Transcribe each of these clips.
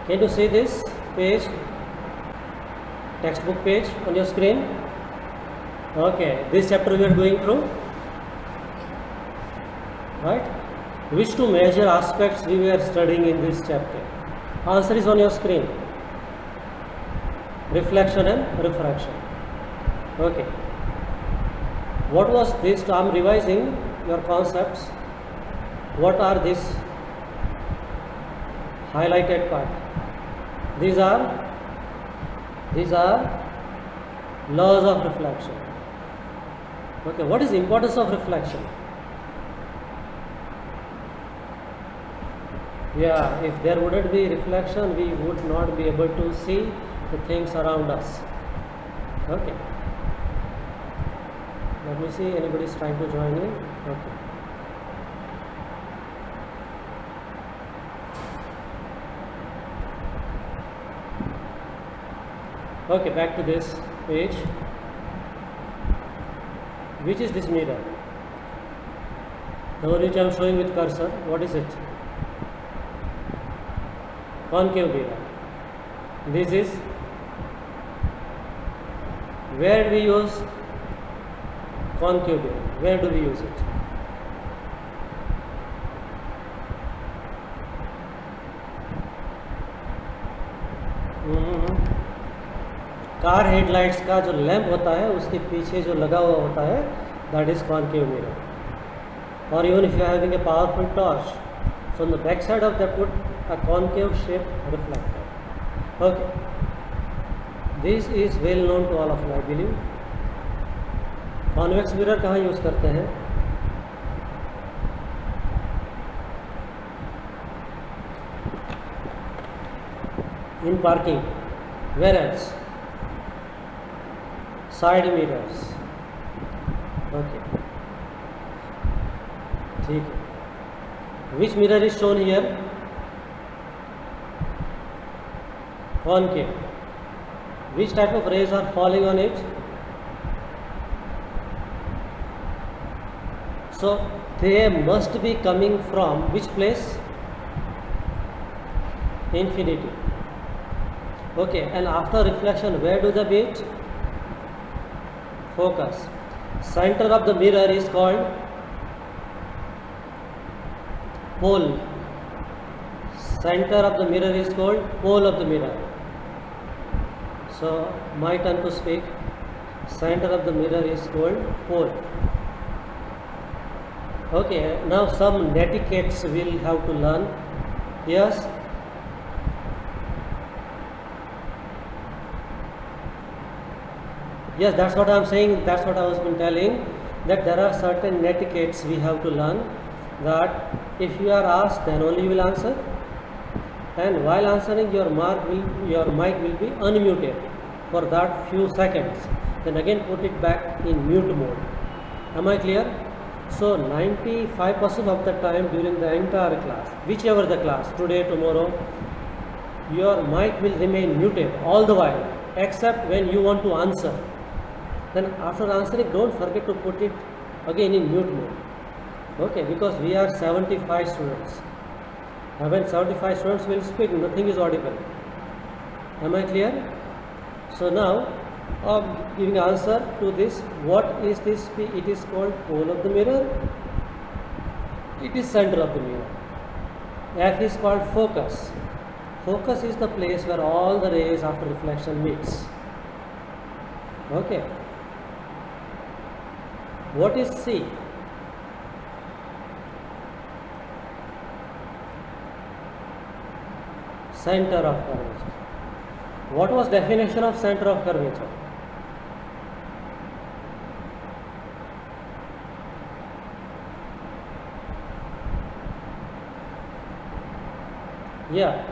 Can you see this page, textbook page on your screen? Okay, this chapter we are going through, right? Which two major aspects we were studying in this chapter? Answer is on your screen. Reflection and refraction. Okay. What was this? I am revising your concepts. What are these highlighted part? These are laws of reflection. Okay, what is the importance of reflection? Yeah, if there wouldn't be reflection, we would not be able to see the things around us. Okay. Let me see, anybody is trying to join in? Okay. Okay, back to this page. Which is this mirror? The one which I am showing with cursor, what is it? Concave mirror. This is, where do we use concave mirror? Where do we use it? Car headlights का जो lamp होता है उसके पीछे जो लगा हुआ होता है, दैट इज कॉन्केव मिरर. और even if you are having a powerful torch, so on the back side of that put a concave shape reflector. Okay, this is well known to all of you, I believe. Convex mirror कहाँ use करते हैं? In parking. Where else? Side mirrors. Okay, ठीक है. Which mirror is shown here? Concave. Which type of rays are falling on it? So they must be coming from which place? Infinity. Okay, and after reflection, where do they meet? Focus. Center of the mirror is called pole. Center of the mirror is called pole of the mirror. So my turn to speak. Center of the mirror is called pole. Okay, now some netiquettes we'll have to learn. Yes? Yes, that's what I am saying, that's what I was been telling, that there are certain netiquettes we have to learn, that if you are asked, then only you will answer, and while answering your mic will be unmuted for that few seconds, then again put it back in mute mode. Am I clear? So 95% of the time during the entire class, whichever the class, today, tomorrow, your mic will remain muted all the while, except when you want to answer. Then after answering, don't forget to put it again in mute mode. Okay, because we are 75 students. And when 75 students will speak, nothing is audible. Am I clear? So now, of giving answer to this, what is this? It is called pole of the mirror. It is center of the mirror. F is called focus. Focus is the place where all the rays after reflection meets. Okay. What is C? Center of curvature. What was definition of center of curvature? Yeah.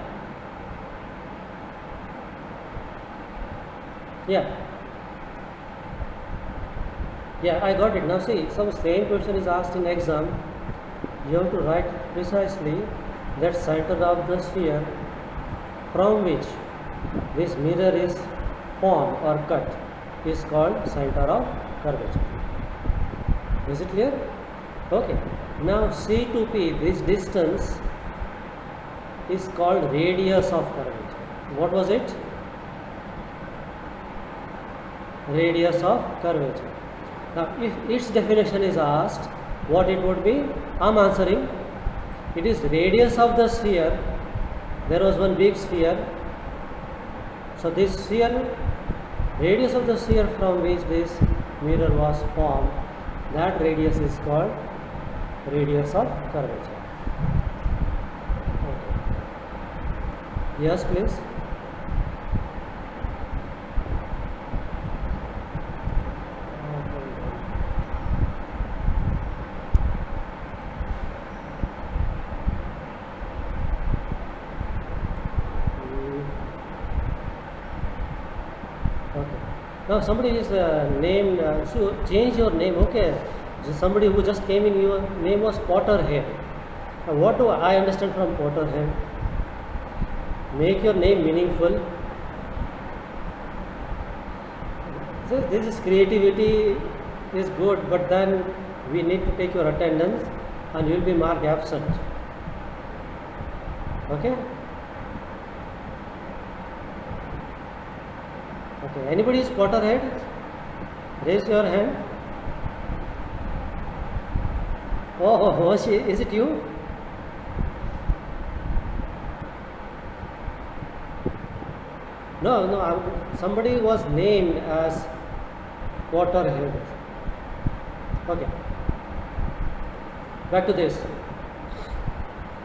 Yeah, I got it. Now see, some same question is asked in exam. You have to write precisely that center of the sphere from which this mirror is formed or cut is called center of curvature. Is it clear? Okay. Now C to P, this distance is called radius of curvature. What was it? Radius of curvature. Now if its definition is asked, what it would be? I am answering. It is radius of the sphere. There was one big sphere. So this sphere, radius of the sphere from which this mirror was formed, that radius is called radius of curvature. Okay. Yes, please. Now somebody is named, so change your name, okay. Somebody who just came in, your name was Potterhead. Now what do I understand from Potterhead? Make your name meaningful. So this is creativity is good, but then we need to take your attendance and you will be marked absent. Okay? Okay, anybody is Potterhead? Raise your hand. Oh, is it you? No, somebody was named as Potterhead. Okay, back to this.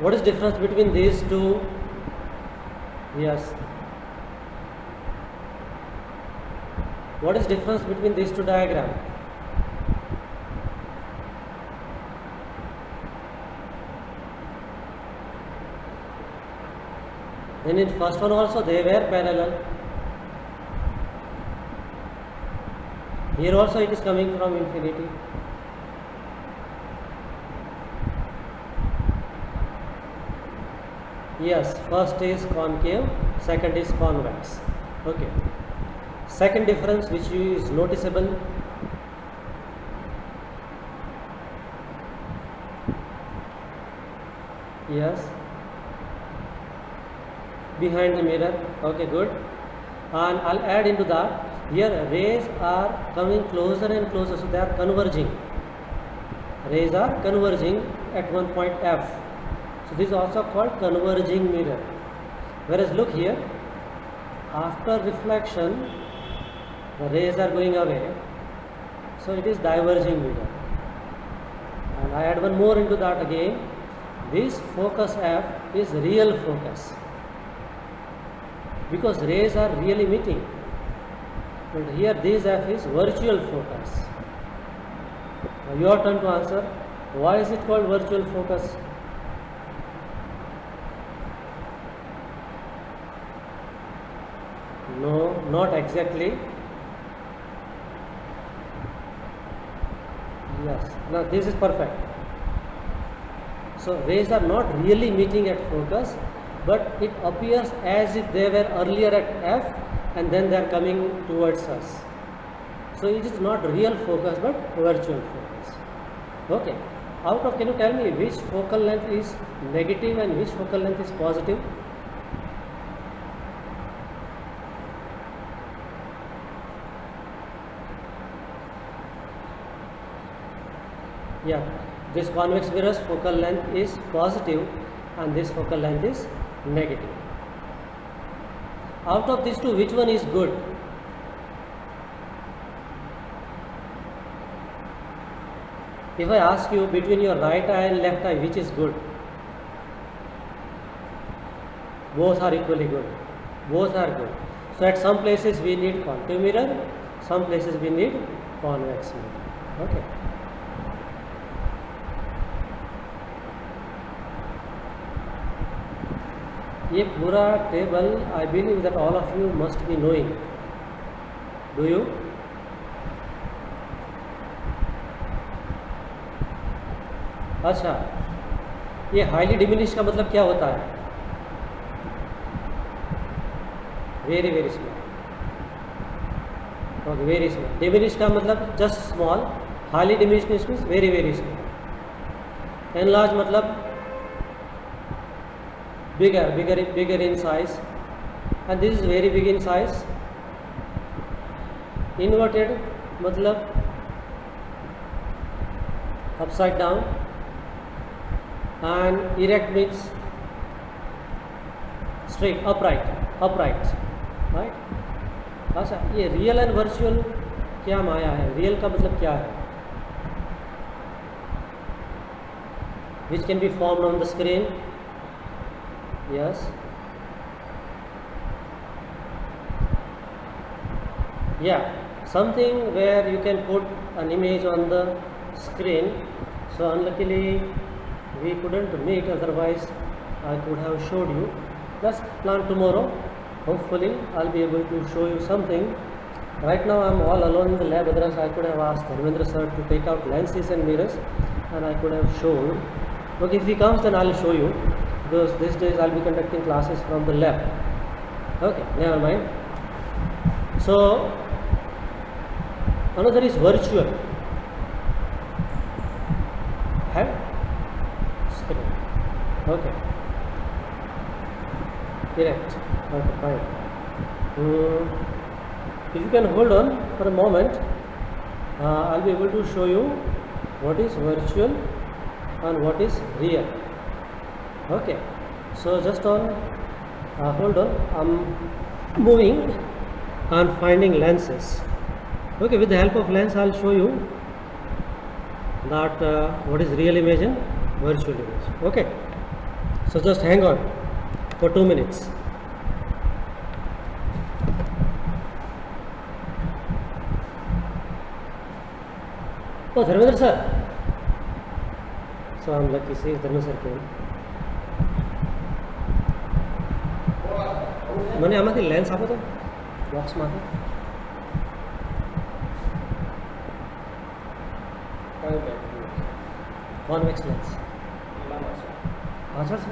What is difference between these two? Yes. What is difference between these two diagrams? Then in first one also they were parallel. Here also it is coming from infinity. Yes, first is concave, second is convex. Okay. Second difference which is noticeable, yes, behind the mirror. Okay, good. And I'll add into that, here rays are coming closer and closer, so they are converging. Rays are converging at one point F. So this is also called converging mirror. Whereas look here, after reflection, the rays are going away, so it is diverging mirror. And I add one more into that again. This focus F is real focus, because rays are really meeting. But here this F is virtual focus. Now your turn to answer. Why is it called virtual focus? No, not exactly. Yes, now this is perfect. So rays are not really meeting at focus, but it appears as if they were earlier at F and then they are coming towards us. So it is not real focus but virtual focus. Okay, out of, can you tell me which focal length is negative and which focal length is positive? Yeah, this convex mirror's focal length is positive and this focal length is negative. Out of these two, which one is good? If I ask you between your right eye and left eye, which is good? Both are equally good. Both are good. So at some places we need concave mirror, some places we need convex mirror. Okay. ये पूरा table I believe that all of you must be knowing. Do you? अच्छा, ये highly diminish का मतलब क्या होता है? Very very small. Okay, very small. Diminish का मतलब just small. Highly diminish means very very small. Enlarge मतलब bigger in size, and this is very big in size. Inverted matlab upside down, and erect means straight, upright, right? अच्छा, ये real and virtual क्या माया है? Real का मतलब क्या है? Which can be formed on the screen. Yes. Yeah, something where you can put an image on the screen. So unluckily we couldn't meet, otherwise I could have showed you. Let's plan tomorrow. Hopefully I'll be able to show you something. Right now I'm all alone in the lab, otherwise I could have asked Dharmendra sir to take out lenses and mirrors, and I could have shown. Okay, if he comes then I'll show you, because these days I'll be conducting classes from the lab. Okay, never mind. So another is virtual. Head, screen. Okay. Erect. Okay, fine. If you can hold on for a moment, I'll be able to show you what is virtual and what is real. Okay, so just on hold on, I'm moving and finding lenses. Okay, with the help of lens I'll show you that what is real image and virtual image. Okay, so just hang on for 2 minutes. Oh, Dharmendra sir. So I'm lucky, see Dharmendra sir came. મને આમાંથી lens આપો તો બોક્સમાંથી. Convex lens પાછળ છે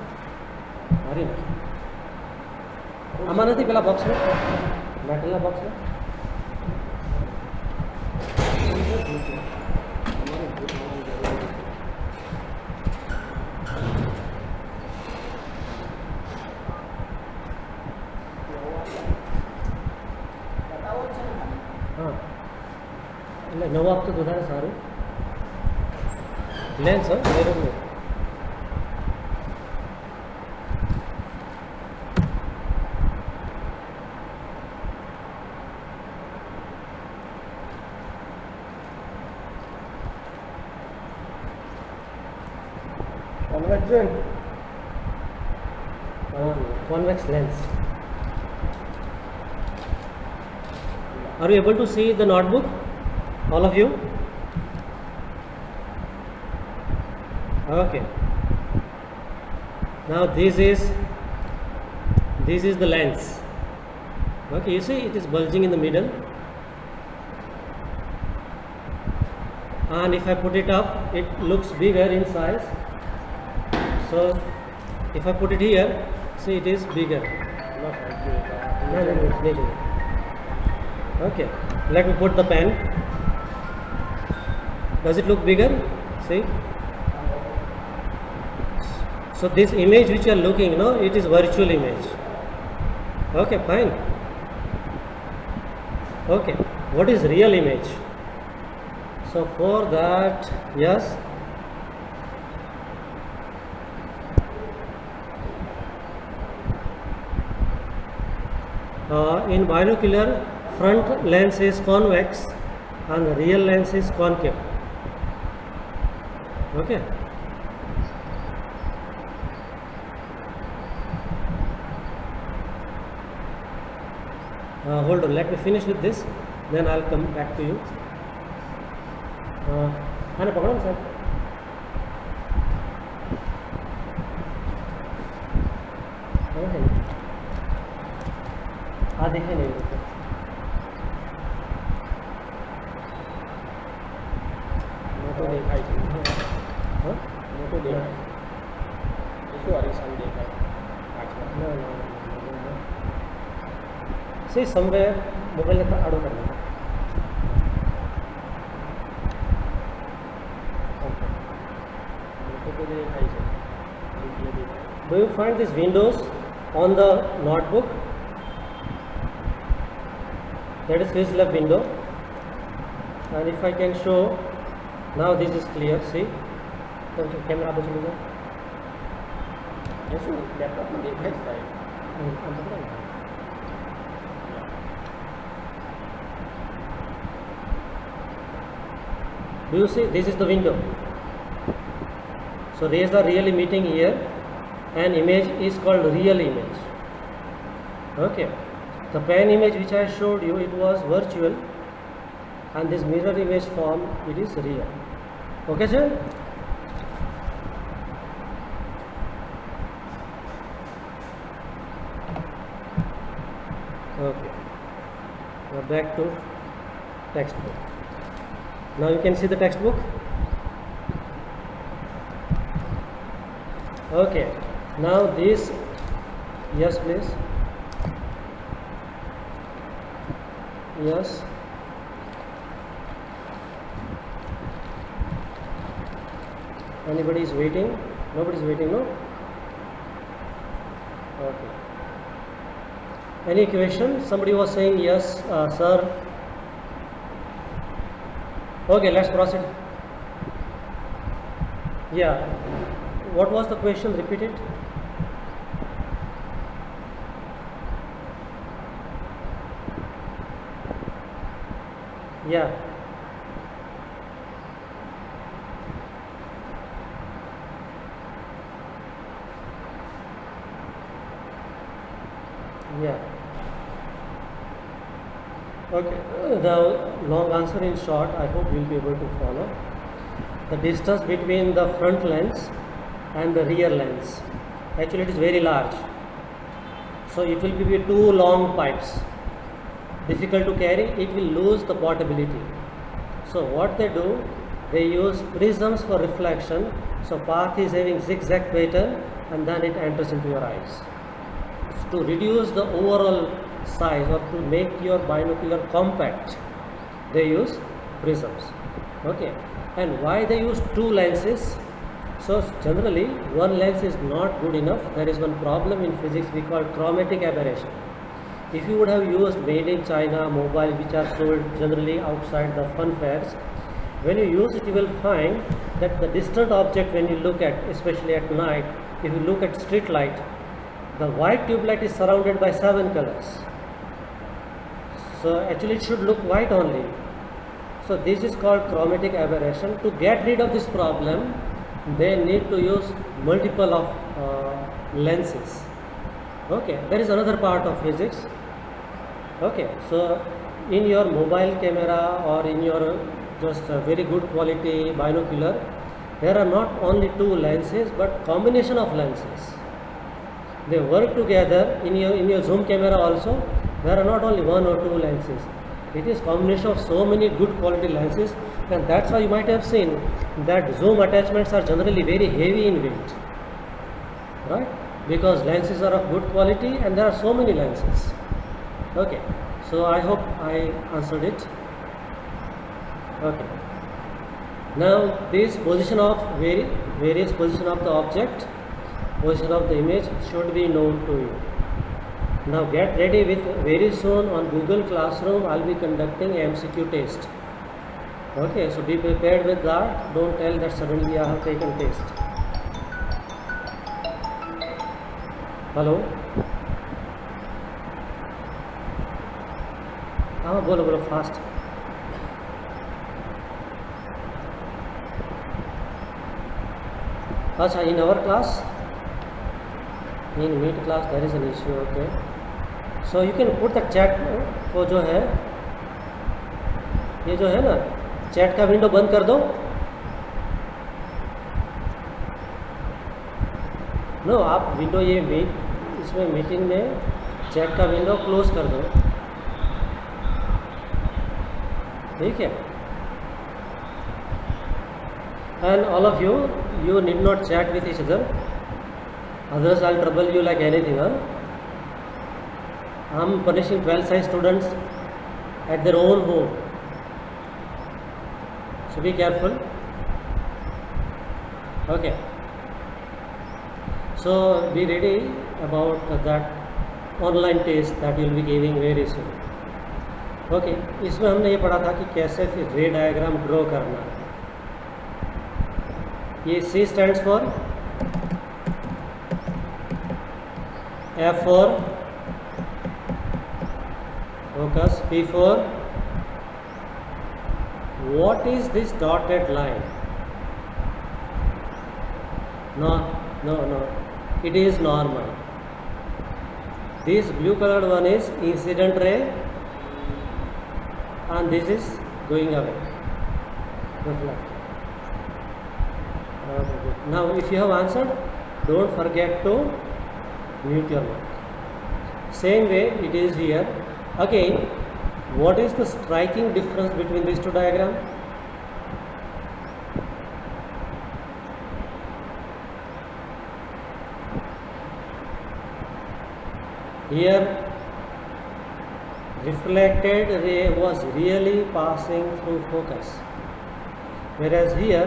મારી નથી. આમાં નથી પેલા બોક્સમાં, મેટલના બોક્સમાં. હા, એટલે નવો આપતો વધારે સારું. લેન્સ હોય બરોબર. Convex lens. Are you able to see the notebook, all of you? Okay. Now this is the lens. Okay, you see it is bulging in the middle, and if I put it up, it looks bigger in size. So if I put it here, see it is bigger. No, it's bigger. Okay, let me put the pen. Does it look bigger? See? So this image which you are looking, it is virtual image. Okay, fine. Okay, what is real image? So for that, yes. In binocular, front lens is convex and the real lens is concave. Okay. Hold on, let me finish with this, then I'll come back to you. आने पकड़ो sir. हाँ देखे नहीं मोटो देखा ही हाँ मोटो देखा इसको आरिसान देखा ना से समवेयर मोबाइल का आड़ो करना मोटो को देखा ही Do you find these windows on the notebook? That is face left window. And if I can show, now this is clear. See, camera पे चले जाओ. ऐसे लैपटॉप में देखा है side. Do you see? This is the window. So rays are really meeting here. An image is called real image. Okay. The pan image which I showed you, it was virtual, and this mirror image form, it is real. Okay, sir? Okay. Now back to textbook. Now you can see the textbook. Okay. Now this, yes please. Yes. Anybody is waiting? Nobody is waiting, no? Okay. Any question? Somebody was saying yes, sir. Okay, let's proceed. Yeah. What was the question? Repeat it. Yeah. Yeah. Okay. The long answer in short, I hope you will be able to follow. The distance between the front lens and the rear lens, actually it is very large. So it will be two long pipes. Difficult to carry, it will lose the portability. So what they do, they use prisms for reflection. So path is having zigzag pattern and then it enters into your eyes. To reduce the overall size or to make your binocular compact, they use prisms. Okay. And why they use two lenses? So generally one lens is not good enough. There is one problem in physics we call chromatic aberration. If you would have used made in China mobile which are sold generally outside the fun fairs, when you use it you will find that the distant object, when you look at, especially at night, if you look at street light, the white tube light is surrounded by 7 colors. So actually it should look white only. So this is called chromatic aberration. To get rid of this problem, they need to use multiple of lenses. Okay, there is another part of physics. Okay, so in your mobile camera or in your just very good quality binocular, there are not only two lenses but combination of lenses. They work together. In your zoom camera also, there are not only one or two lenses. It is combination of so many good quality lenses, and that's why you might have seen that zoom attachments are generally very heavy in weight, right? Because lenses are of good quality and there are so many lenses. Okay, so I hope I answered it. Okay. Now this position of various position of the object, position of the image should be known to you. Now get ready with very soon on Google Classroom I'll be conducting MCQ test. Okay, so be prepared with that. Don't tell that suddenly I have taken test. Hello? हाँ बोलो fast. अच्छा, in our class, in meet class there is an issue. Okay, so you can put the chat को जो है, ये जो है ना, चैट का विंडो बंद कर दो. नो, आप विंडो ये इसमें मीटिंग में चैट का विंडो क्लोज कर दो. ठीक है. And all of you need not chat with each other. Others I'll trouble you like anything. I'm punishing 12 science students at their own home. So be careful. Okay. So be ready about that online test that will be giving very soon. Okay, इसमें हमने ये पढ़ा था कि कैसे फिर रे diagram draw करना. ये C stands for F for focus, P for what is this dotted line. No no no, it is normal. This blue colored one is incident ray and this is going away. Reflect. Now if you have answered, don't forget to mute your mic. Same way it is here. Again, what is the striking difference between these two diagrams? Here reflected ray was really passing through focus, whereas here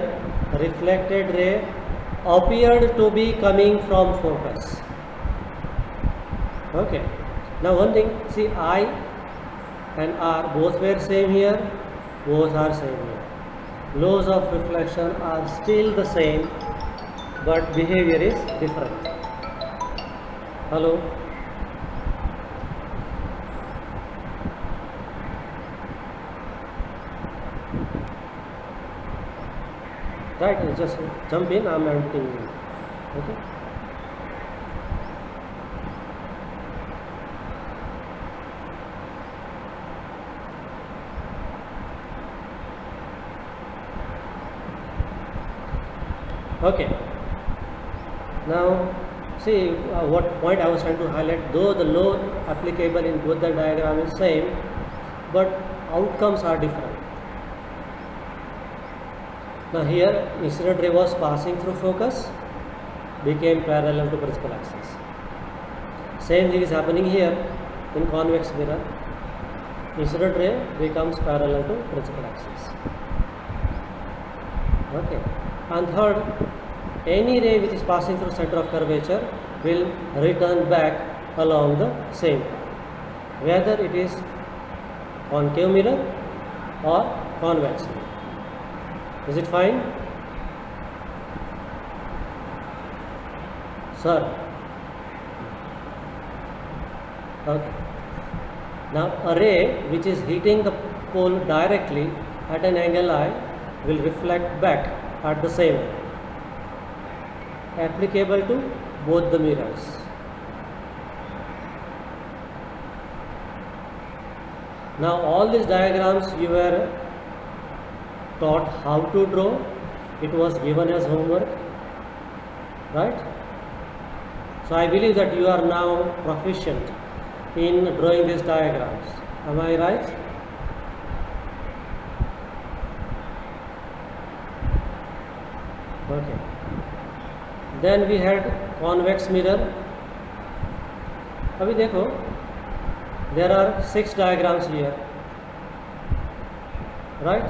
reflected ray appeared to be coming from focus. Okay, now one thing, see I and R both were same here, both are same here. Laws of reflection are still the same, but behavior is different. Hello. Right, just jump in, I'm editing you. Okay. Okay. Now see what point I was trying to highlight. Though the law applicable in both the diagram is same, but outcomes are different. Now here incident ray was passing through focus, became parallel to principal axis. Same thing is happening here in convex mirror. Incident ray becomes parallel to principal axis. Okay. And third, any ray which is passing through center of curvature will return back along the same path, whether it is concave mirror or convex mirror. Is it fine? Sir. Okay. Now a ray which is hitting the pole directly at an angle I will reflect back at the same angle. Applicable to both the mirrors. Now all these diagrams you were taught how to draw. It was given as homework, right? So I believe that you are now proficient in drawing these diagrams. Am I right? Okay. Then we had convex mirror. अभी देखो, there are 6 diagrams here, right?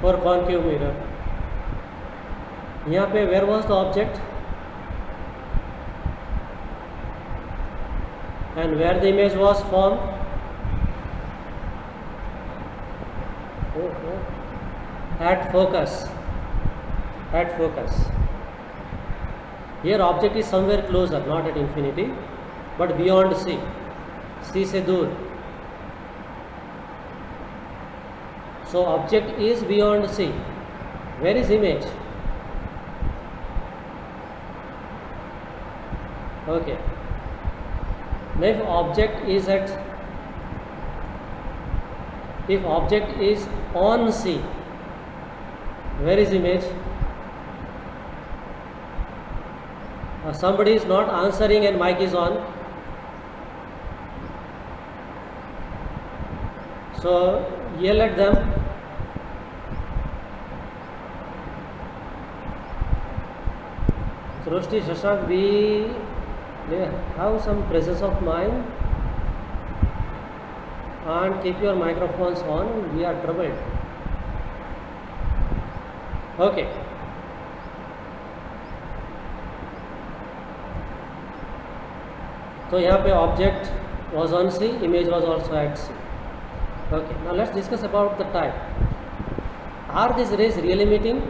For concave mirror. यहाँ पे where was the object and where the image was formed? At focus. At focus. Here object is somewhere closer, not at infinity, but beyond C. C से दूर. So object is beyond C. Where is image? Okay. Now if object is on C, where is image? Somebody is not answering and mic is on. So yell at them. Srushti, Shashank, have some presence of mind and keep your microphones on. We are troubled. Okay. तो यहाँ पे object was on C, image was also at C. Okay, now let's discuss about the type. Are these rays really emitting?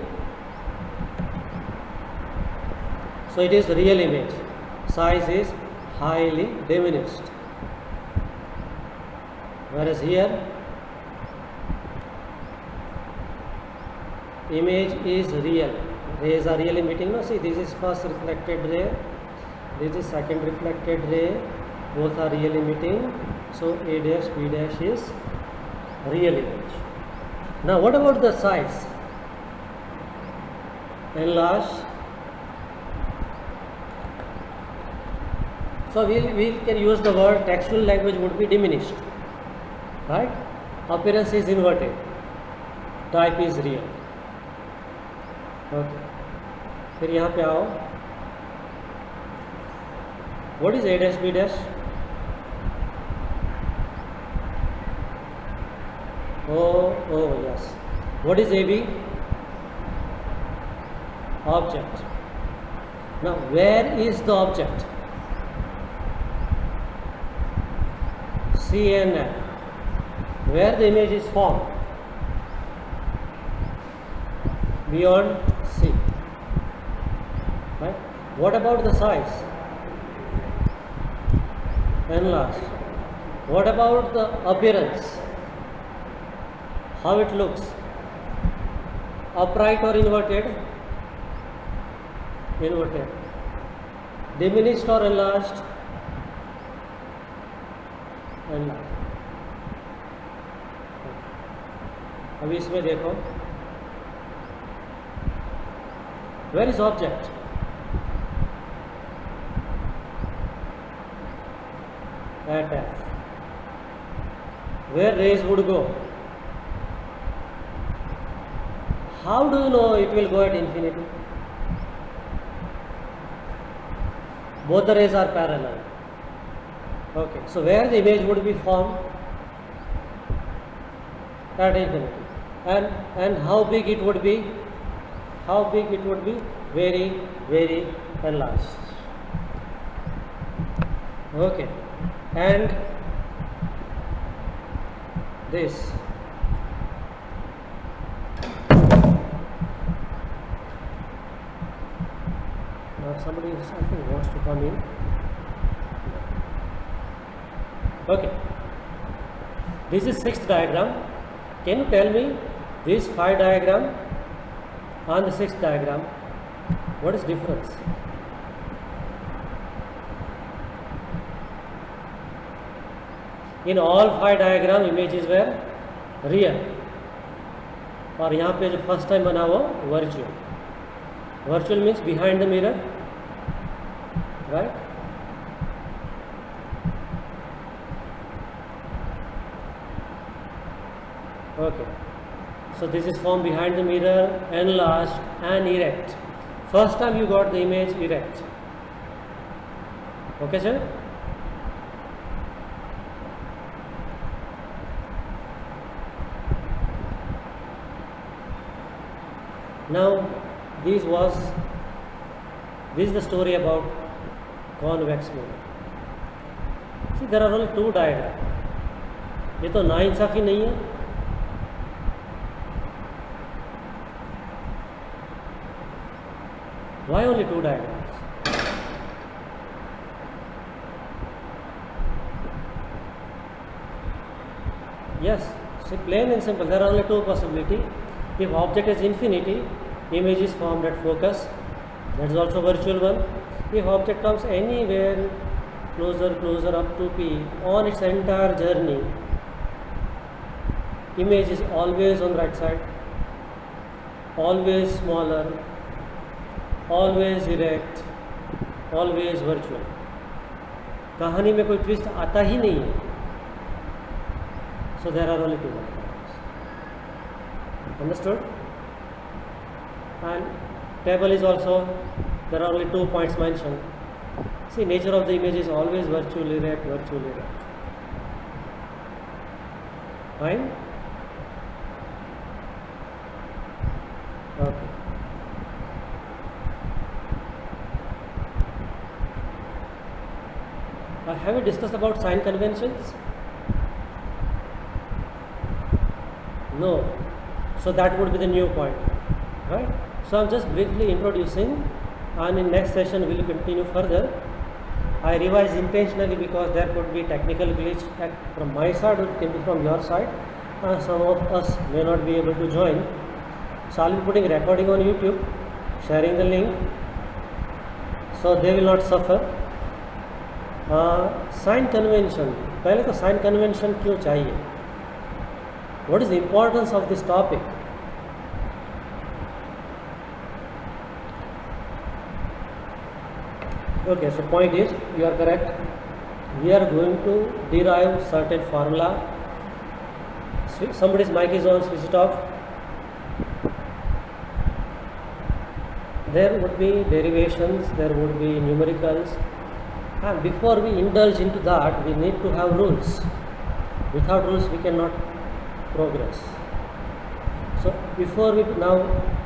So it is real image. Size is highly diminished. Whereas here, image is real. Rays are real emitting. No, see, this is first reflected ray. This is second reflected ray. Both are real emitting. So A dash B dash is real image. Now what about the size? Enlarge. So we can use the word textual language would be diminished. Right? Appearance is inverted. Type is real. Okay. फिर यहाँ पे आओ. What is A dash B dash? Oh yes. What is AB? Object. Now where is the object? C and F. Where the image is formed? Beyond C. Right? What about the size? Enlarged. What about the appearance? How it looks? Upright or inverted? Inverted. Diminished or enlarged? Enlarged. अभी इसमें देखो. Where is object? At F. Where rays would go? How do you know it will go at infinity? Both the rays are parallel. Okay, so where the image would be formed? At infinity. And how big it would be? How big it would be? Very, very enlarged. Okay, and this. Now somebody I think wants to come in. Okay, this is sixth diagram. Can you tell me this 5 diagram and the sixth diagram, what is difference? In all 5 diagram images were real, और यहाँ पे जो first time बना वो virtual. Virtual means behind the mirror, right? Okay, so this is formed behind the mirror, enlarged and erect. First time you got the image erect. Okay, sir? Now this is the story about convex mirror. See, there are only 2 diagrams. ये तो नाइंसाफी नहीं है. Why only 2 diagrams? Yes, see, plain and simple. There are only 2 possibilities. If object is infinity, image is formed at focus. That is also virtual one. If object comes anywhere closer up to P on its entire journey, image is always on right side, always smaller, always erect, always virtual. कहानी में कोई twist आता ही नहीं है. So there are only 2 diagrams. Understood? And table is also, there are only 2 points mentioned. See, nature of the image is always virtual erect, virtual erect. Fine? Okay. Have we discussed about sign conventions? No. So that would be the new point, right? So I'm just briefly introducing, and in next session we will continue further. I revise intentionally because there could be technical glitch from my side or it can be from your side, and some of us may not be able to join. So I'll be putting recording on YouTube, sharing the link, so they will not suffer. Sign convention, पहले तो sign convention क्यों चाहिए? What is the importance of this topic? Okay, so point is, you are correct. We are going to derive certain formula. Somebody's mic is on, switch it off. There would be derivations, there would be numericals, and before we indulge into that, we need to have rules. Without rules, we cannot progress. So before we now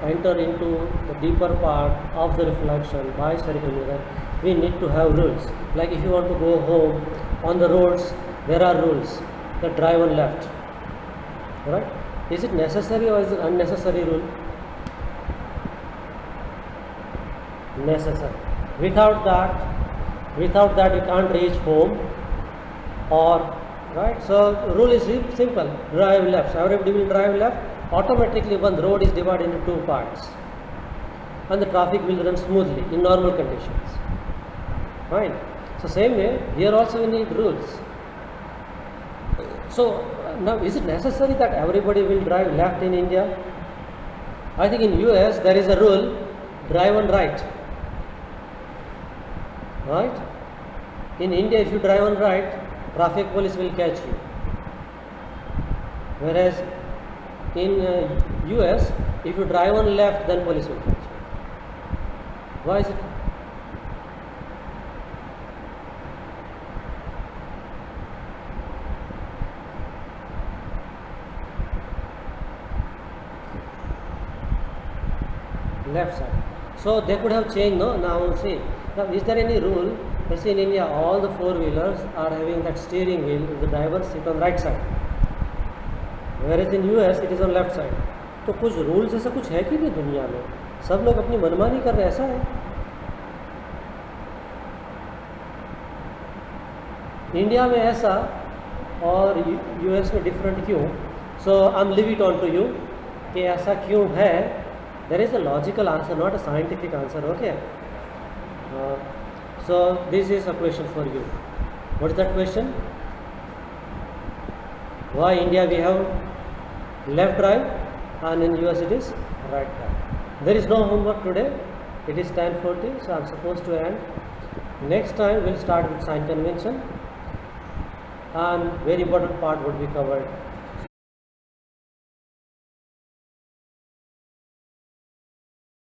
enter into the deeper part of the reflection by spherical mirror, we need to have rules. Like if you want to go home on the roads, there are rules that drive on left, right? Is it necessary or is it unnecessary rule? Necessary. Without that you can't reach home, or right? So rule is simple: drive left. So everybody will drive left. Automatically one road is divided into two parts and the traffic will run smoothly in normal conditions, right? So same way here also we need rules. So now, is it necessary that everybody will drive left in India? I think in US there is a rule: drive on right, right? In India, if you drive on right, traffic police will catch you, whereas in US, if you drive on left, then police will catch you. Why is it? Left side. So they could have changed, no? Now see, now is there any rule? Let's see, in India, all the four-wheelers are having that steering wheel, the driver sit on right side, whereas in US it is on left side. तो कुछ rules ऐसा कुछ है कि नहीं दुनिया में? सब लोग अपनी मनमानी कर रहे हैं, ऐसा है? इंडिया में ऐसा और यूएस में डिफरेंट क्यों? So I am leave it on to you कि ऐसा क्यों है. There is a logical answer, not a scientific answer. Okay, so this is a question for you. What is that question? Why India we have left drive and in US it is right drive? There is no homework today. It is 10:40, so I am supposed to end. Next time we'll start with sign convention, and very important part would be covered